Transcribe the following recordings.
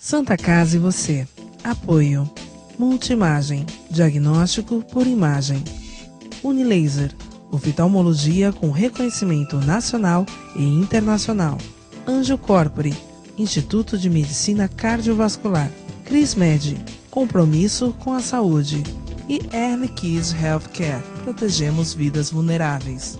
Santa Casa e você. Apoio. Multimagem. Diagnóstico por imagem. Unilaser. Oftalmologia com reconhecimento nacional e internacional. Anjo Corpore. Instituto de Medicina Cardiovascular. CrisMed. Compromisso com a saúde. E Early Kids Healthcare. Protegemos vidas vulneráveis.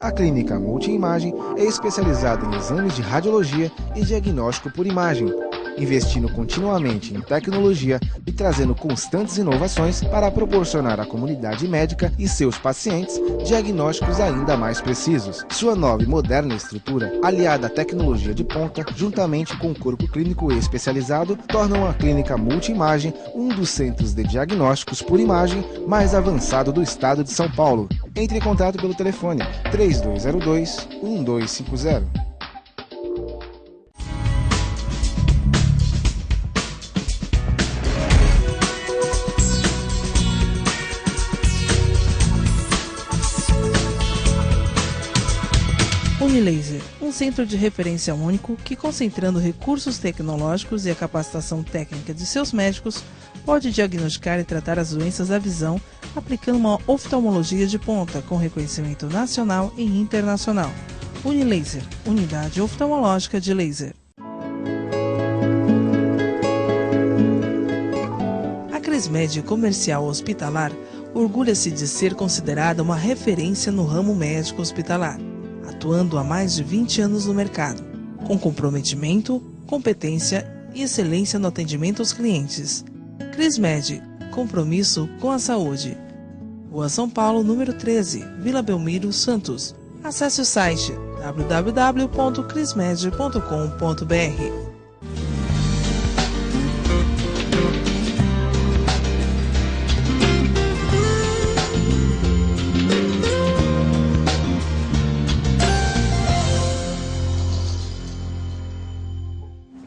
A Clínica Multimagem é especializada em exames de radiologia e diagnóstico por imagem, investindo continuamente em tecnologia e trazendo constantes inovações para proporcionar à comunidade médica e seus pacientes diagnósticos ainda mais precisos. Sua nova e moderna estrutura, aliada à tecnologia de ponta, juntamente com o corpo clínico especializado, tornam a Clínica Multimagem um dos centros de diagnósticos por imagem mais avançado do estado de São Paulo. Entre em contato pelo telefone 3202-1250. Unilaser, um centro de referência único que, concentrando recursos tecnológicos e a capacitação técnica de seus médicos, pode diagnosticar e tratar as doenças da visão, aplicando uma oftalmologia de ponta com reconhecimento nacional e internacional. Unilaser, unidade oftalmológica de laser. A CrisMed Comercial Hospitalar orgulha-se de ser considerada uma referência no ramo médico hospitalar, atuando há mais de 20 anos no mercado, com comprometimento, competência e excelência no atendimento aos clientes. CrisMed, compromisso com a saúde. Rua São Paulo, número 13, Vila Belmiro, Santos. Acesse o site www.crismed.com.br.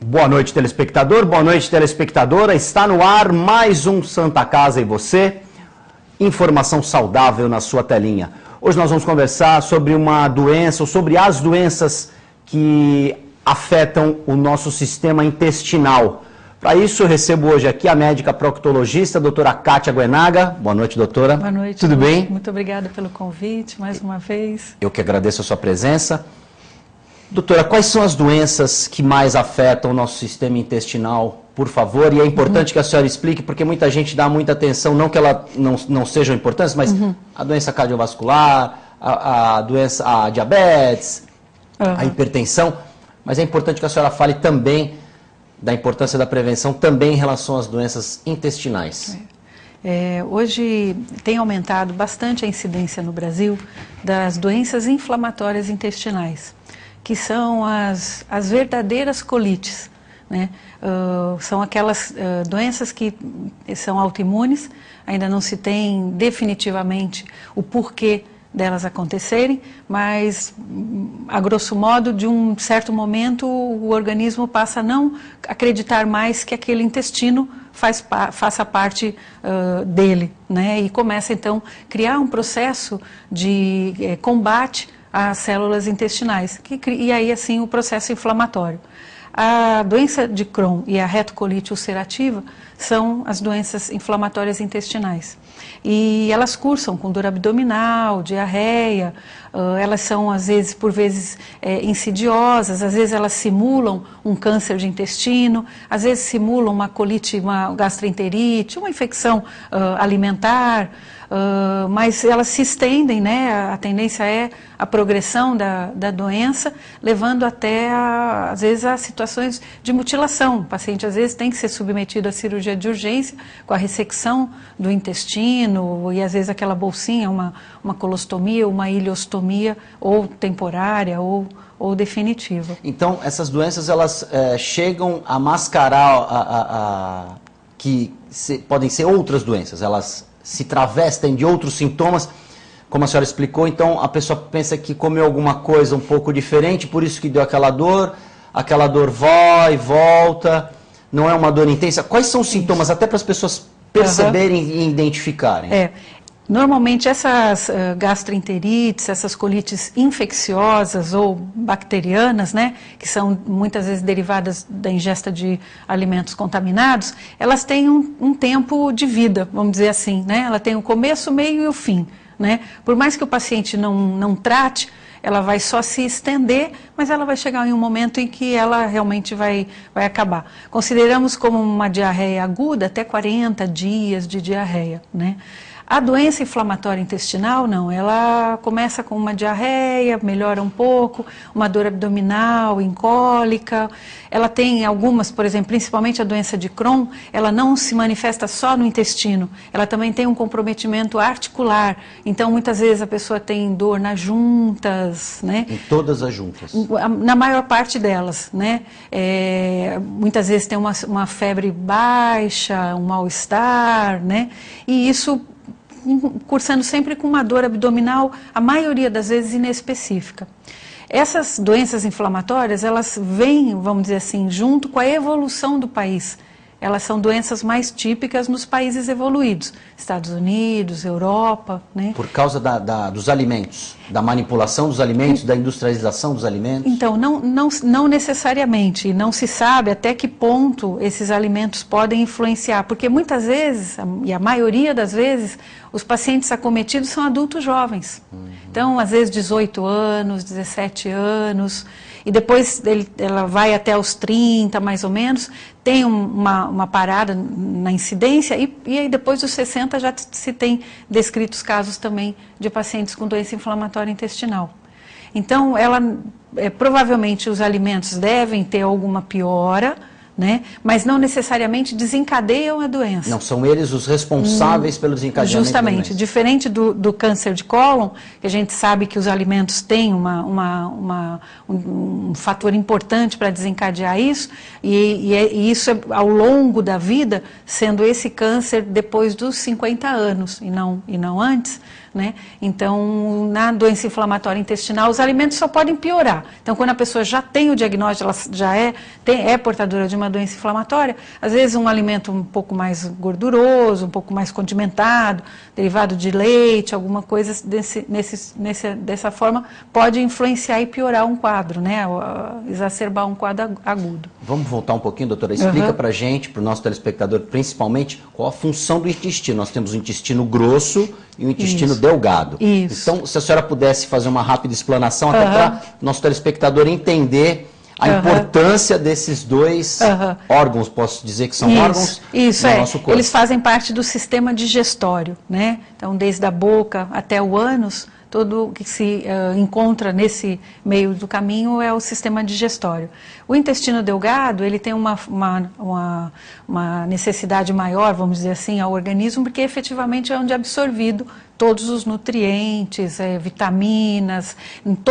Boa noite, telespectador. Boa noite, telespectadora. Está no ar mais um Santa Casa e você. Informação saudável na sua telinha. Hoje nós vamos conversar sobre uma doença, ou sobre as doenças que afetam o nosso sistema intestinal. Para isso, eu recebo hoje aqui a médica proctologista, a doutora Kátia Guenaga. Boa noite, doutora. Boa noite. Tudo bem? Muito obrigada pelo convite, mais uma vez. Eu que agradeço a sua presença. Doutora, quais são as doenças que mais afetam o nosso sistema intestinal, por favor? E é importante que a senhora explique, porque muita gente dá muita atenção, não que elas não sejam importantes, mas a doença cardiovascular, a diabetes, a hipertensão, mas é importante que a senhora fale também da importância da prevenção, também em relação às doenças intestinais. Hoje tem aumentado bastante a incidência no Brasil das doenças inflamatórias intestinais, que são as verdadeiras colites, né? São aquelas doenças que são autoimunes, ainda não se tem definitivamente o porquê delas acontecerem, mas, a grosso modo, de um certo momento, o organismo passa a não acreditar mais que aquele intestino faça parte dele, né? E começa, então, a criar um processo de combate às células intestinais, e aí, assim, o processo inflamatório. A doença de Crohn e a retocolite ulcerativa são as doenças inflamatórias intestinais. E elas cursam com dor abdominal, diarreia, elas são, às vezes, por vezes, insidiosas, às vezes elas simulam um câncer de intestino, às vezes simulam uma colite, uma gastroenterite, uma infecção alimentar, mas elas se estendem, né? A tendência é a progressão da doença, levando até, às vezes, a situações de mutilação. O paciente, às vezes, tem que ser submetido à cirurgia de urgência, com a ressecção do intestino, e às vezes aquela bolsinha, uma colostomia, uma ileostomia, ou temporária, ou definitiva. Então, essas doenças, elas chegam a mascarar podem ser outras doenças, elas se travestem de outros sintomas, como a senhora explicou. Então a pessoa pensa que comeu alguma coisa um pouco diferente, por isso que deu aquela dor vai e volta, não é uma dor intensa. Quais são os sintomas, até para as pessoas perceberem e identificarem? Normalmente essas gastroenterites, essas colites infecciosas ou bacterianas, né, que são muitas vezes derivadas da ingesta de alimentos contaminados, elas têm um tempo de vida, vamos dizer assim, né? Ela tem o começo, o meio e o fim, né? Por mais que o paciente não trate, ela vai só se estender, mas ela vai chegar em um momento em que ela realmente vai acabar. Consideramos como uma diarreia aguda até 40 dias de diarreia, né? A doença inflamatória intestinal, não, ela começa com uma diarreia, melhora um pouco, uma dor abdominal, incólica. Ela tem algumas, por exemplo, principalmente a doença de Crohn, ela não se manifesta só no intestino, ela também tem um comprometimento articular. Então, muitas vezes a pessoa tem dor nas juntas, né? Em todas as juntas? Na maior parte delas, né? Muitas vezes tem uma febre baixa, um mal-estar, né? E isso cursando sempre com uma dor abdominal, a maioria das vezes inespecífica. Essas doenças inflamatórias, elas vêm, vamos dizer assim, junto com a evolução do país. Elas são doenças mais típicas nos países evoluídos, Estados Unidos, Europa, né? Por causa dos alimentos, da manipulação dos alimentos, da industrialização dos alimentos? Então, não necessariamente, não se sabe até que ponto esses alimentos podem influenciar, porque muitas vezes, e a maioria das vezes, os pacientes acometidos são adultos jovens. Então, às vezes 18 anos, 17 anos, e depois ela vai até os 30, mais ou menos, tem uma parada na incidência, e aí depois dos 60 já se tem descritos casos também de pacientes com doença inflamatória intestinal. Então, provavelmente os alimentos devem ter alguma piora, né? Mas não necessariamente desencadeiam a doença. Não, são eles os responsáveis pelo desencadeamento Justamente, da doença. diferente do câncer de cólon, que a gente sabe que os alimentos têm um fator importante para desencadear isso, e isso é ao longo da vida, sendo esse câncer depois dos 50 anos e não antes, né? Então, na doença inflamatória intestinal, os alimentos só podem piorar. Então, quando a pessoa já tem o diagnóstico, ela já é portadora de uma doença inflamatória, às vezes um alimento um pouco mais gorduroso, um pouco mais condimentado, derivado de leite, alguma coisa dessa forma, pode influenciar e piorar um quadro, né? Exacerbar um quadro agudo. Vamos voltar um pouquinho, doutora? Explica pra gente, para o nosso telespectador, principalmente, qual a função do intestino. Nós temos o intestino grosso e o intestino delgado. Isso. Então, se a senhora pudesse fazer uma rápida explanação, até para o nosso telespectador entender a importância desses dois órgãos, posso dizer que são órgãos no nosso corpo. Eles fazem parte do sistema digestório, né? Então, desde a boca até o ânus, tudo o que se encontra nesse meio do caminho é o sistema digestório. O intestino delgado, ele tem uma necessidade maior, vamos dizer assim, ao organismo, porque efetivamente é onde é absorvido todos os nutrientes, vitaminas,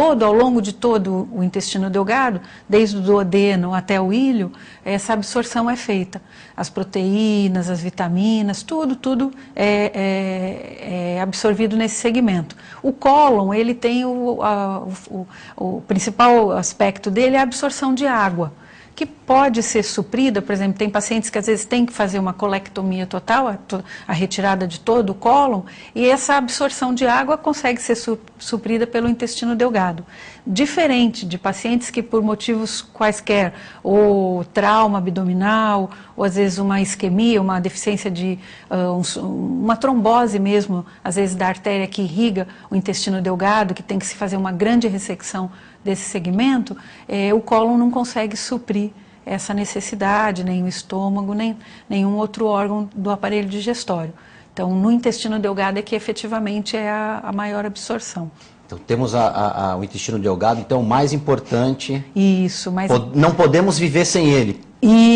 ao longo de todo o intestino delgado, desde o duodeno até o íleo, essa absorção é feita. As proteínas, as vitaminas, tudo é absorvido nesse segmento. O cólon, ele tem o principal aspecto dele é a absorção de água, que pode ser suprida, por exemplo, tem pacientes que às vezes têm que fazer uma colectomia total, a retirada de todo o cólon, e essa absorção de água consegue ser suprida pelo intestino delgado. Diferente de pacientes que por motivos quaisquer, ou trauma abdominal, ou às vezes uma isquemia, uma deficiência de uma trombose mesmo, às vezes da artéria que irriga o intestino delgado, que tem que se fazer uma grande ressecção desse segmento, o cólon não consegue suprir essa necessidade, nem o estômago, nem nenhum outro órgão do aparelho digestório. Então, no intestino delgado é que efetivamente é a maior absorção. Então, temos o intestino delgado, então, o mais importante. Isso, mas não podemos viver sem ele,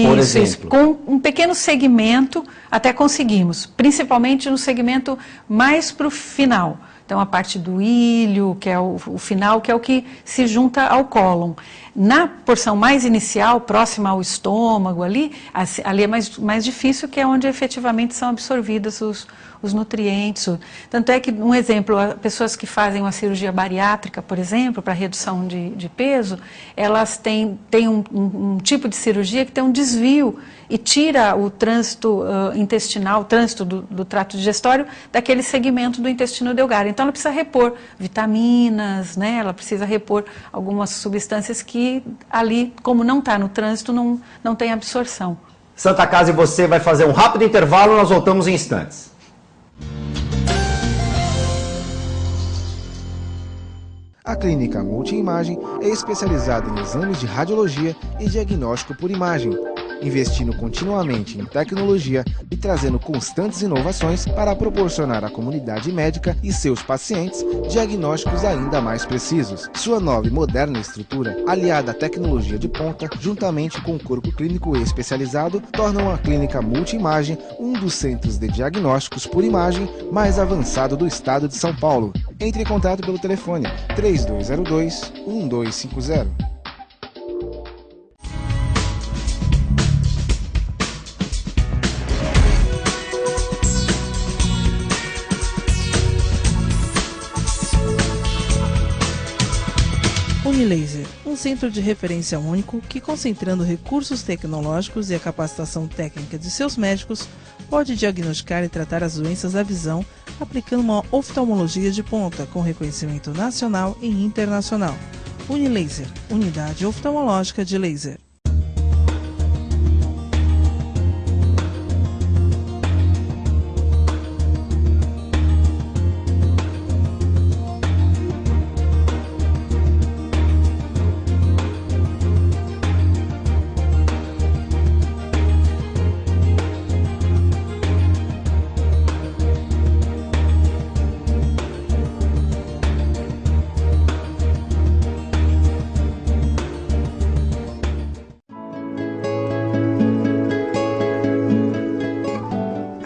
por exemplo. Isso. Com um pequeno segmento até conseguimos, principalmente no segmento mais para o final. Então, a parte do íleo, que é o final, que é o que se junta ao cólon. Na porção mais inicial, próxima ao estômago, ali é mais difícil, que é onde efetivamente são absorvidos os nutrientes. Tanto é que, um exemplo, pessoas que fazem uma cirurgia bariátrica, por exemplo, para redução de peso, elas têm um tipo de cirurgia que tem um desvio e tira o trânsito intestinal, o trânsito do trato digestório daquele segmento do intestino delgado. Então ela precisa repor vitaminas, né? Ela precisa repor algumas substâncias que ali, como não está no trânsito, não tem absorção. Santa Casa e você vai fazer um rápido intervalo, nós voltamos em instantes. A Clínica Multiimagem é especializada em exames de radiologia e diagnóstico por imagem, investindo continuamente em tecnologia e trazendo constantes inovações para proporcionar à comunidade médica e seus pacientes diagnósticos ainda mais precisos. Sua nova e moderna estrutura, aliada à tecnologia de ponta, juntamente com o corpo clínico especializado, tornam a Clínica Multiimagem um dos centros de diagnósticos por imagem mais avançado do estado de São Paulo. Entre em contato pelo telefone 3202-1250. Unilaser, um centro de referência único que, concentrando recursos tecnológicos e a capacitação técnica de seus médicos, pode diagnosticar e tratar as doenças da visão, aplicando uma oftalmologia de ponta com reconhecimento nacional e internacional. Unilaser, unidade oftalmológica de laser.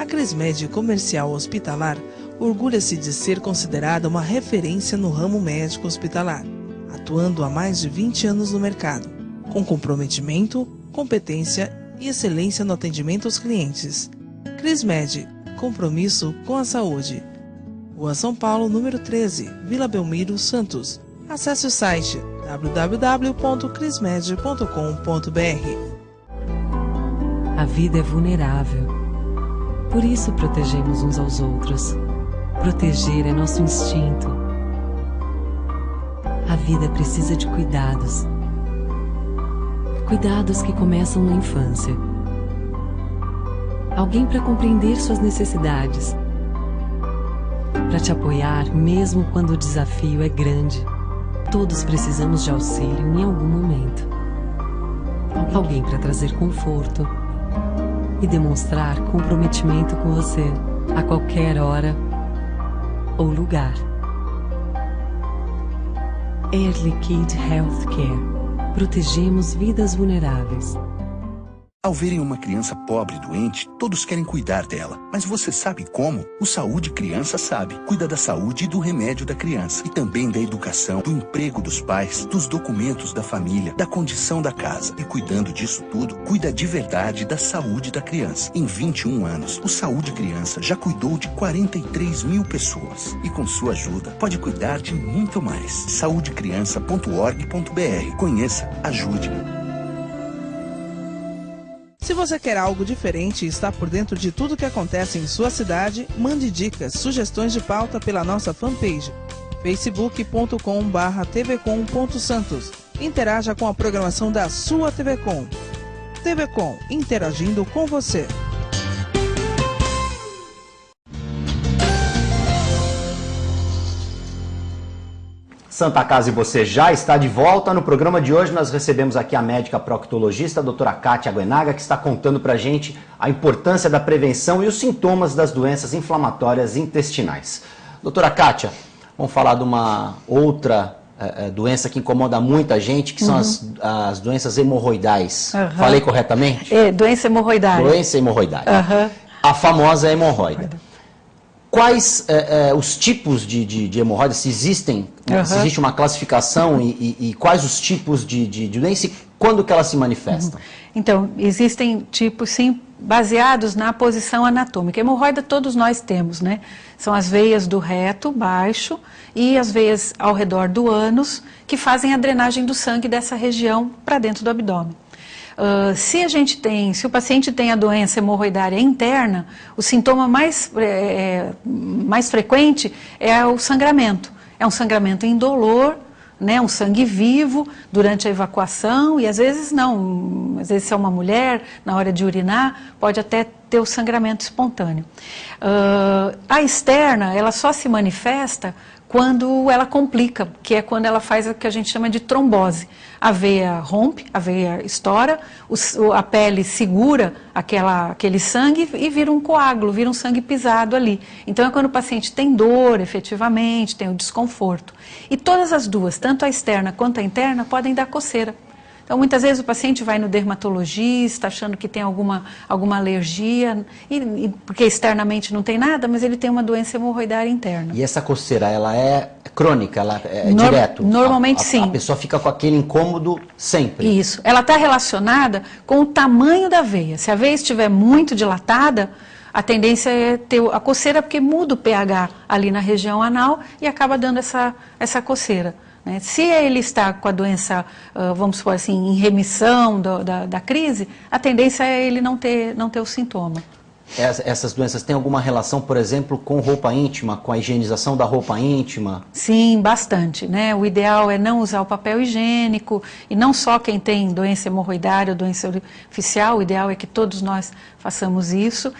Crismed Comercial Hospitalar orgulha-se de ser considerada uma referência no ramo médico hospitalar, atuando há mais de 20 anos no mercado, com comprometimento, competência e excelência no atendimento aos clientes. Crismed, compromisso com a saúde. Rua São Paulo, número 13, Vila Belmiro, Santos. Acesse o site www.crismed.com.br. A vida é vulnerável. Por isso protegemos uns aos outros. Proteger é nosso instinto. A vida precisa de cuidados. Cuidados que começam na infância. Alguém para compreender suas necessidades. Para te apoiar mesmo quando o desafio é grande. Todos precisamos de auxílio em algum momento. Alguém para trazer conforto e demonstrar comprometimento com você a qualquer hora ou lugar. Air Liquide Healthcare. Protegemos vidas vulneráveis. Ao verem uma criança pobre e doente, todos querem cuidar dela. Mas você sabe como? O Saúde Criança sabe. Cuida da saúde e do remédio da criança. E também da educação, do emprego dos pais, dos documentos da família, da condição da casa. E cuidando disso tudo, cuida de verdade da saúde da criança. Em 21 anos, o Saúde Criança já cuidou de 43 mil pessoas. E com sua ajuda, pode cuidar de muito mais. saudecriança.org.br. Conheça, ajude. Se você quer algo diferente e está por dentro de tudo que acontece em sua cidade, mande dicas, sugestões de pauta pela nossa fanpage, facebook.com/tvcom.santos. Interaja com a programação da sua TV Com. TV Com, interagindo com você. Santa Casa e você já está de volta. No programa de hoje nós recebemos aqui a médica proctologista, a doutora Kátia Aguenaga, que está contando para a gente a importância da prevenção e os sintomas das doenças inflamatórias intestinais. Doutora Kátia, vamos falar de uma outra doença que incomoda muita gente, que são as doenças hemorroidais. Falei corretamente? Doença hemorroidária. Doença hemorroidária. A famosa hemorroida. quais os tipos de hemorroida, se existem, se existe uma classificação e quais os tipos de doença e quando que elas se manifestam? Então, existem tipos, sim, baseados na posição anatômica. Hemorroida todos nós temos, né? São as veias do reto baixo e as veias ao redor do ânus que fazem a drenagem do sangue dessa região para dentro do abdômen. Se o paciente tem a doença hemorroidária interna, o sintoma mais frequente é o sangramento. É um sangramento indolor, né, um sangue vivo durante a evacuação e às vezes não. Às vezes se é uma mulher, na hora de urinar, pode até ter o sangramento espontâneo. A externa, ela só se manifesta quando ela complica, que é quando ela faz o que a gente chama de trombose. A veia rompe, a veia estoura, a pele segura aquele sangue e vira um coágulo, vira um sangue pisado ali. Então é quando o paciente tem dor, efetivamente, tem o desconforto. E todas as duas, tanto a externa quanto a interna, podem dar coceira. Então, muitas vezes o paciente vai no dermatologista achando que tem alguma alergia, porque externamente não tem nada, mas ele tem uma doença hemorroidária interna. E essa coceira, ela é crônica, ela é direto? Normalmente sim. A pessoa fica com aquele incômodo sempre? Isso. Ela está relacionada com o tamanho da veia. Se a veia estiver muito dilatada, a tendência é ter a coceira, porque muda o pH ali na região anal e acaba dando essa coceira. Se ele está com a doença, vamos supor assim, em remissão da crise, a tendência é ele não ter o sintoma. Essas doenças têm alguma relação, por exemplo, com roupa íntima, com a higienização da roupa íntima? Sim, bastante, né? O ideal é não usar o papel higiênico, e não só quem tem doença hemorroidária ou doença urficial, o ideal é que todos nós façamos isso.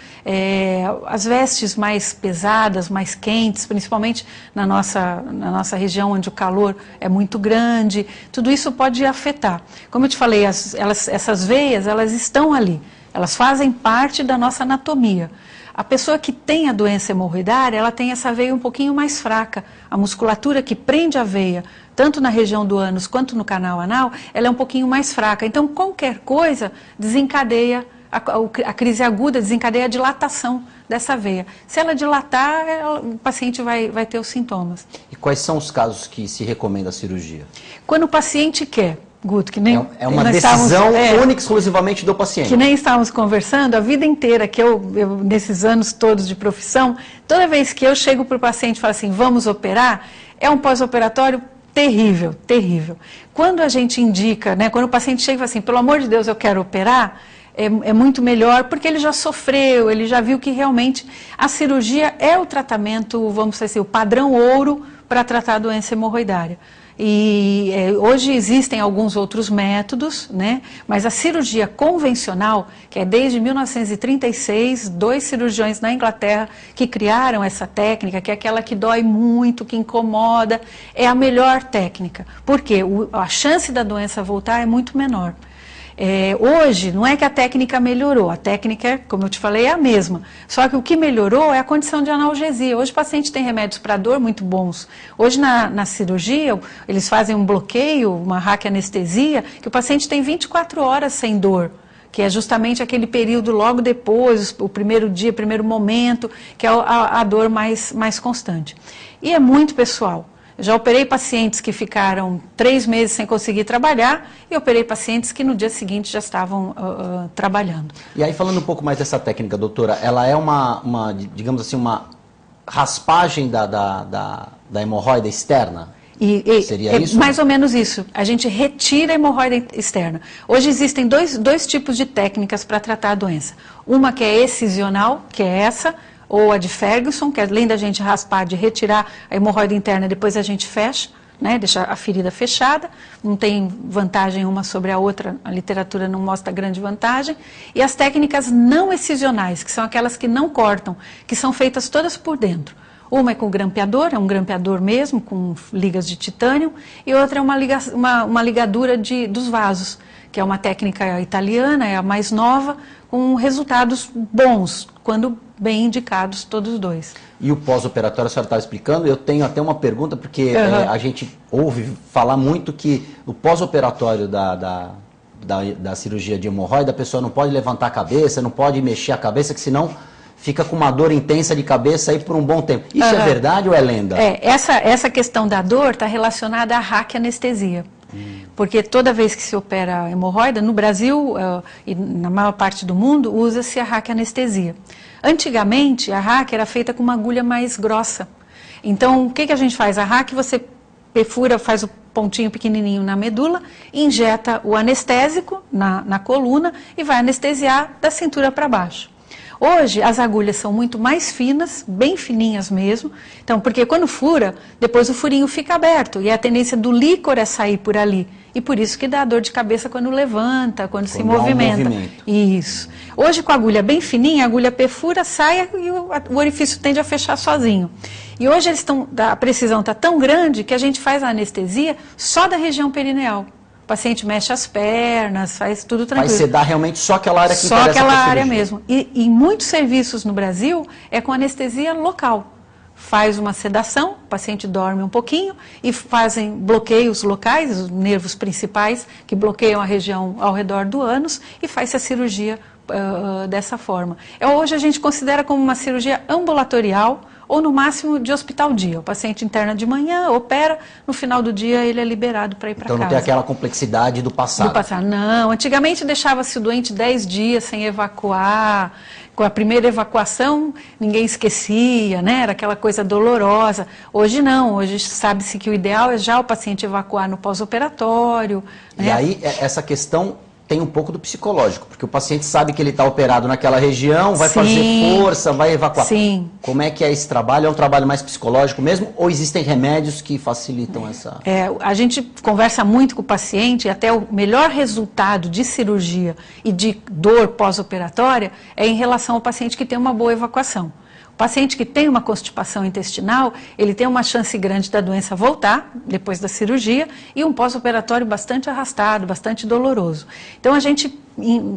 As vestes mais pesadas, mais quentes, principalmente na nossa região onde o calor é muito grande, tudo isso pode afetar. Como eu te falei, essas veias, elas estão ali. Elas fazem parte da nossa anatomia. A pessoa que tem a doença hemorroidária, ela tem essa veia um pouquinho mais fraca. A musculatura que prende a veia, tanto na região do ânus quanto no canal anal, ela é um pouquinho mais fraca. Então, qualquer coisa desencadeia, a crise aguda desencadeia a dilatação dessa veia. Se ela dilatar, o paciente vai ter os sintomas. E quais são os casos que se recomenda a cirurgia? Quando o paciente quer. Guto, que nem é uma decisão única e exclusivamente do paciente. Que nem estávamos conversando, a vida inteira que eu, nesses anos todos de profissão, toda vez que eu chego para o paciente e falo assim, vamos operar, é um pós-operatório terrível, terrível. Quando a gente indica, né, quando o paciente chega e fala assim, pelo amor de Deus, eu quero operar, é muito melhor, porque ele já sofreu, ele já viu que realmente a cirurgia é o tratamento, vamos dizer assim, o padrão ouro para tratar a doença hemorroidária. E hoje existem alguns outros métodos, né? Mas a cirurgia convencional, que é desde 1936, 2 cirurgiões na Inglaterra que criaram essa técnica, que é aquela que dói muito, que incomoda, é a melhor técnica. Porque a chance da doença voltar é muito menor. Hoje, não é que a técnica melhorou, a técnica, como eu te falei, é a mesma. Só que o que melhorou é a condição de analgesia. Hoje o paciente tem remédios para dor muito bons. Hoje na cirurgia, eles fazem um bloqueio, uma raquianestesia, que o paciente tem 24 horas sem dor, que é justamente aquele período logo depois, o primeiro dia, primeiro momento, que é a dor mais constante. E é muito pessoal. Já operei pacientes que ficaram 3 meses sem conseguir trabalhar e operei pacientes que no dia seguinte já estavam trabalhando. E aí, falando um pouco mais dessa técnica, doutora, ela é digamos assim, uma raspagem da hemorroida externa? Seria isso? Mais ou menos isso. A gente retira a hemorroida externa. Hoje existem dois tipos de técnicas para tratar a doença. Uma que é excisional, que é essa, ou a de Ferguson, que além da gente raspar, de retirar a hemorroida interna, depois a gente fecha, né, deixa a ferida fechada, não tem vantagem uma sobre a outra, a literatura não mostra grande vantagem. E as técnicas não excisionais, que são aquelas que não cortam, que são feitas todas por dentro. Uma é com grampeador, é um grampeador mesmo, com ligas de titânio, e outra é uma ligadura dos vasos, que é uma técnica italiana, é a mais nova, com resultados bons, quando bem indicados todos os dois. E o pós-operatório, a senhora estava explicando, eu tenho até uma pergunta, porque a gente ouve falar muito que o pós-operatório da cirurgia de hemorroida, a pessoa não pode levantar a cabeça, não pode mexer a cabeça, que senão fica com uma dor intensa de cabeça aí por um bom tempo. Isso é verdade ou é lenda? Essa questão da dor está relacionada à raquianestesia. Porque toda vez que se opera a hemorroida, no Brasil e na maior parte do mundo, usa-se a raquianestesia. Antigamente, a raque era feita com uma agulha mais grossa. Então, o que a gente faz? A raque você perfura, faz o pontinho pequenininho na medula, injeta o anestésico na coluna e vai anestesiar da cintura para baixo. Hoje, as agulhas são muito mais finas, bem fininhas mesmo. Então, porque quando fura, depois o furinho fica aberto. E a tendência do líquor é sair por ali. E por isso que dá dor de cabeça quando levanta, quando se movimenta. Isso. Hoje, com a agulha bem fininha, a agulha perfura, sai e o orifício tende a fechar sozinho. E hoje a precisão está tão grande que a gente faz a anestesia só da região perineal. O paciente mexe as pernas, faz tudo tranquilo. Vai sedar realmente só aquela área que interessa. Só aquela área mesmo. E muitos serviços no Brasil é com anestesia local. Faz uma sedação, o paciente dorme um pouquinho e fazem bloqueios locais, os nervos principais que bloqueiam a região ao redor do ânus e faz-se a cirurgia dessa forma. Hoje a gente considera como uma cirurgia ambulatorial ou no máximo de hospital-dia. O paciente interna de manhã, opera, no final do dia ele é liberado para ir para casa. Então não tem aquela complexidade do passado. Não, antigamente deixava-se o doente 10 dias sem evacuar. Com a primeira evacuação, ninguém esquecia, né? Era aquela coisa dolorosa. Hoje não, hoje sabe-se que o ideal é já o paciente evacuar no pós-operatório. E aí, essa questão tem um pouco do psicológico, porque o paciente sabe que ele está operado naquela região, vai fazer força, vai evacuar. Sim. Como é que é esse trabalho? É um trabalho mais psicológico mesmo, ou existem remédios que facilitam essa... A gente conversa muito com o paciente, e até o melhor resultado de cirurgia e de dor pós-operatória é em relação ao paciente que tem uma boa evacuação. O paciente que tem uma constipação intestinal, ele tem uma chance grande da doença voltar depois da cirurgia e um pós-operatório bastante arrastado, bastante doloroso. Então, a gente,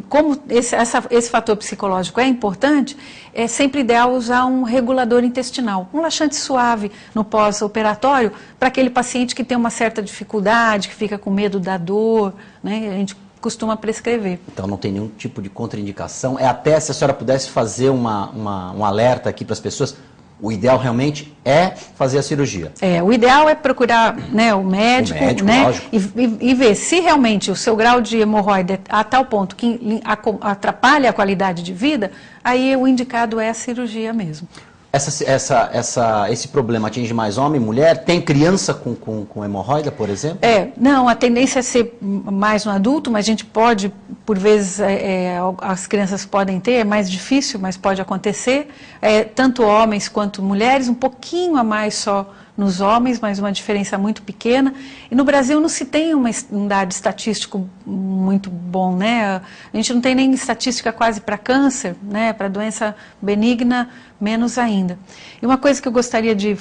como esse fator psicológico é importante, é sempre ideal usar um regulador intestinal, um laxante suave no pós-operatório para aquele paciente que tem uma certa dificuldade, que fica com medo da dor, né? A gente costuma prescrever. Então não tem nenhum tipo de contraindicação. Até se a senhora pudesse fazer um alerta aqui para as pessoas, o ideal realmente é fazer a cirurgia. O ideal é procurar, né, o médico, né, e ver se realmente o seu grau de hemorroida é a tal ponto que atrapalha a qualidade de vida, aí o indicado é a cirurgia mesmo. Esse problema atinge mais homem, mulher? Tem criança com hemorroida, por exemplo? Não, a tendência é ser mais no adulto, mas a gente pode, por vezes, as crianças podem ter, é mais difícil, mas pode acontecer. Tanto homens quanto mulheres, um pouquinho a mais só nos homens, mas uma diferença muito pequena. E no Brasil não se tem um dado estatístico muito bom, né? A gente não tem nem estatística quase para câncer, né? Para doença benigna, menos ainda. E uma coisa que eu gostaria de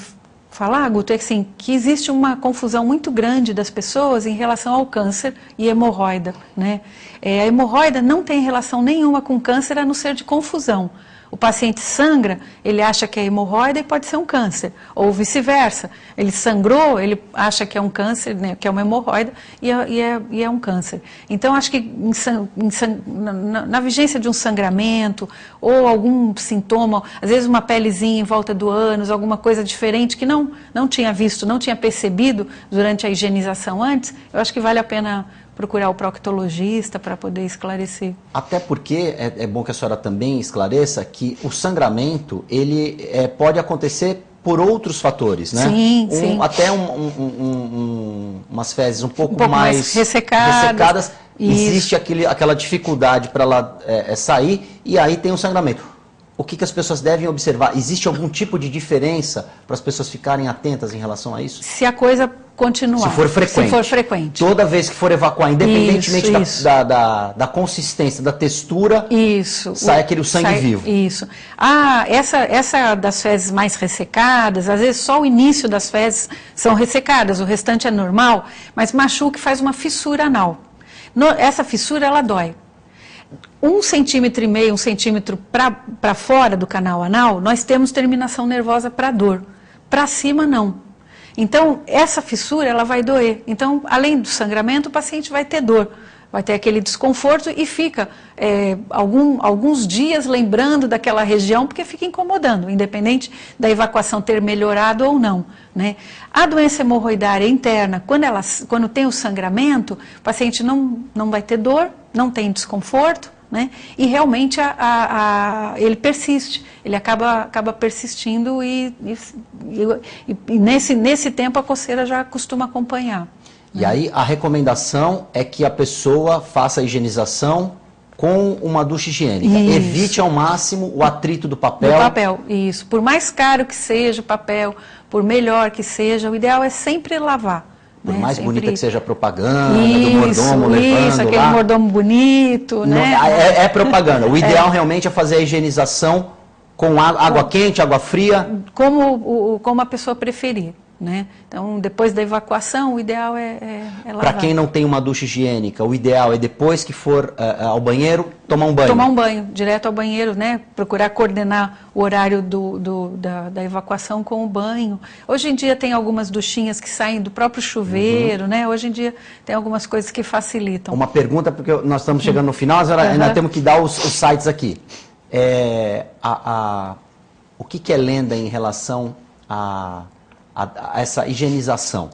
falar, Guto, é assim, que existe uma confusão muito grande das pessoas em relação ao câncer e hemorroida, né? A hemorroida não tem relação nenhuma com câncer, a não ser de confusão. O paciente sangra, ele acha que é hemorroida e pode ser um câncer, ou vice-versa. Ele sangrou, ele acha que é um câncer, né, que é uma hemorroida e é um câncer. Então, acho que na vigência de um sangramento ou algum sintoma, às vezes uma pelezinha em volta do ânus, alguma coisa diferente que não tinha visto, não tinha percebido durante a higienização antes, eu acho que vale a pena procurar o proctologista para poder esclarecer. Até porque é bom que a senhora também esclareça que o sangramento, ele pode acontecer por outros fatores, né? Sim. Até umas fezes um pouco mais ressecadas. Existe aquela dificuldade para ela sair e aí tem o sangramento. O que as pessoas devem observar? Existe algum tipo de diferença para as pessoas ficarem atentas em relação a isso? Se a coisa continuar. Se for frequente. Toda vez que for evacuar, independentemente da consistência, da textura, sai aquele sangue vivo. Isso. Essa das fezes mais ressecadas, às vezes só o início das fezes são ressecadas, o restante é normal, mas machuca e faz uma fissura anal. Essa fissura, ela dói. 1,5 centímetro, 1 centímetro para fora do canal anal, nós temos terminação nervosa para dor. Para cima, não. Então, essa fissura, ela vai doer. Então, além do sangramento, o paciente vai ter dor. vai ter aquele desconforto e fica alguns dias lembrando daquela região, porque fica incomodando, independente da evacuação ter melhorado ou não, né? A doença hemorroidária interna, quando tem o sangramento, o paciente não vai ter dor, não tem desconforto, né? E realmente ele persiste, ele acaba persistindo e nesse tempo a coceira já costuma acompanhar. E aí a recomendação é que a pessoa faça a higienização com uma ducha higiênica. Isso. Evite ao máximo o atrito do papel. Do papel, isso. Por mais caro que seja o papel, por melhor que seja, o ideal é sempre lavar. Por né? mais Sempre... bonita que seja a propaganda do mordomo levando Isso, aquele lá. mordomo bonito, né? É propaganda. O ideal realmente é fazer a higienização com água quente, água fria. Como a pessoa preferir, né? Então, depois da evacuação, o ideal é lavar. Para quem não tem uma ducha higiênica, o ideal é depois que for ao banheiro, tomar um banho. Tomar um banho, direto ao banheiro, né? Procurar coordenar o horário da evacuação com o banho. Hoje em dia tem algumas duchinhas que saem do próprio chuveiro, né? Hoje em dia tem algumas coisas que facilitam. Uma pergunta, porque nós estamos chegando no final, mas ainda temos que dar os sites aqui. O que é lenda em relação a essa higienização?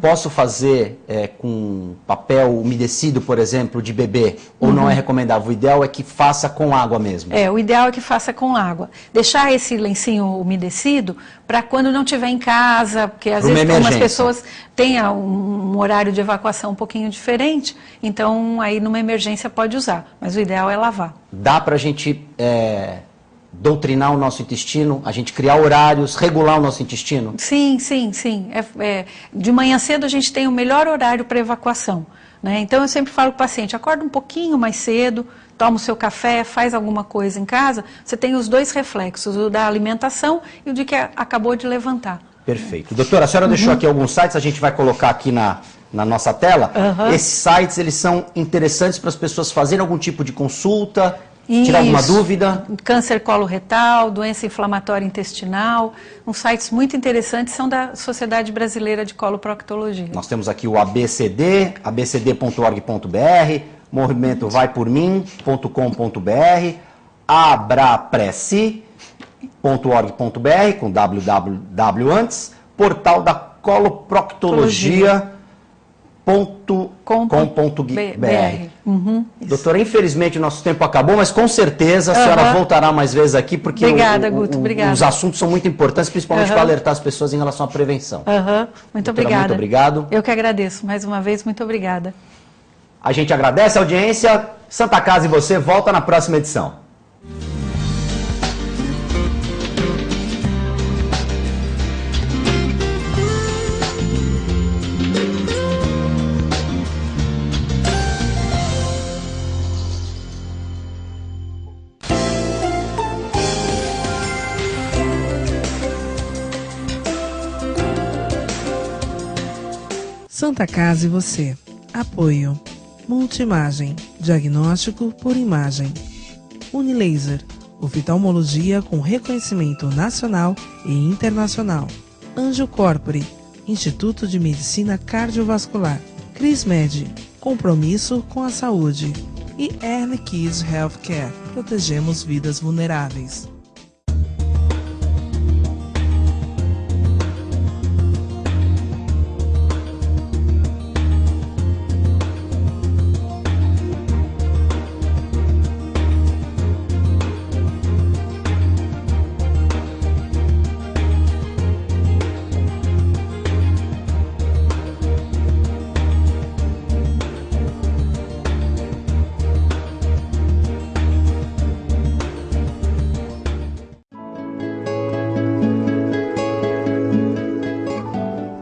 Posso fazer com papel umedecido, por exemplo, de bebê, ou não é recomendável? O ideal é que faça com água mesmo. O ideal é que faça com água. Deixar esse lencinho umedecido para quando não estiver em casa, porque às vezes algumas pessoas têm um horário de evacuação um pouquinho diferente, então aí numa emergência pode usar, mas o ideal é lavar. Dá para a gente doutrinar o nosso intestino, a gente criar horários, regular o nosso intestino? Sim. De manhã cedo a gente tem o melhor horário para evacuação, né? Então eu sempre falo para o paciente, acorda um pouquinho mais cedo, toma o seu café, faz alguma coisa em casa, você tem os dois reflexos, o da alimentação e o de que acabou de levantar. Perfeito. Doutora, a senhora deixou aqui alguns sites, a gente vai colocar aqui na nossa tela. Esses sites, eles são interessantes para as pessoas fazerem algum tipo de consulta, tirar alguma dúvida? Câncer coloretal, doença inflamatória intestinal, uns sites muito interessantes são da Sociedade Brasileira de Coloproctologia. Nós temos aqui o ABCD, abcd.org.br, movimento vaipurmim.com.br, abrapreci.org.br, com www antes, portal da coloproctologia.com.br. Doutora, infelizmente o nosso tempo acabou, mas com certeza a senhora voltará mais vezes aqui, porque obrigada, Guto, os assuntos são muito importantes, principalmente para alertar as pessoas em relação à prevenção. Muito Doutora, obrigada. Muito obrigado. Eu que agradeço, mais uma vez, muito obrigada. A gente agradece a audiência. Santa Casa e você volta na próxima edição. Santa Casa e você. Apoio. Multimagem. Diagnóstico por imagem. Unilaser. Oftalmologia com reconhecimento nacional e internacional. Anjo Corpore. Instituto de Medicina Cardiovascular. CrisMed. Compromisso com a saúde. E Early Kids Healthcare. Protegemos vidas vulneráveis.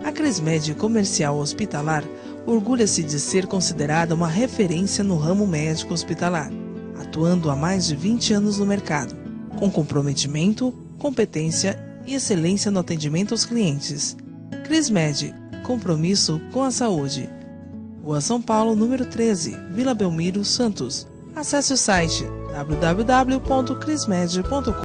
A CrisMed Comercial Hospitalar orgulha-se de ser considerada uma referência no ramo médico hospitalar, atuando há mais de 20 anos no mercado, com comprometimento, competência e excelência no atendimento aos clientes. CrisMed, compromisso com a saúde. Rua São Paulo, número 13, Vila Belmiro, Santos. Acesse o site www.crismed.com.br.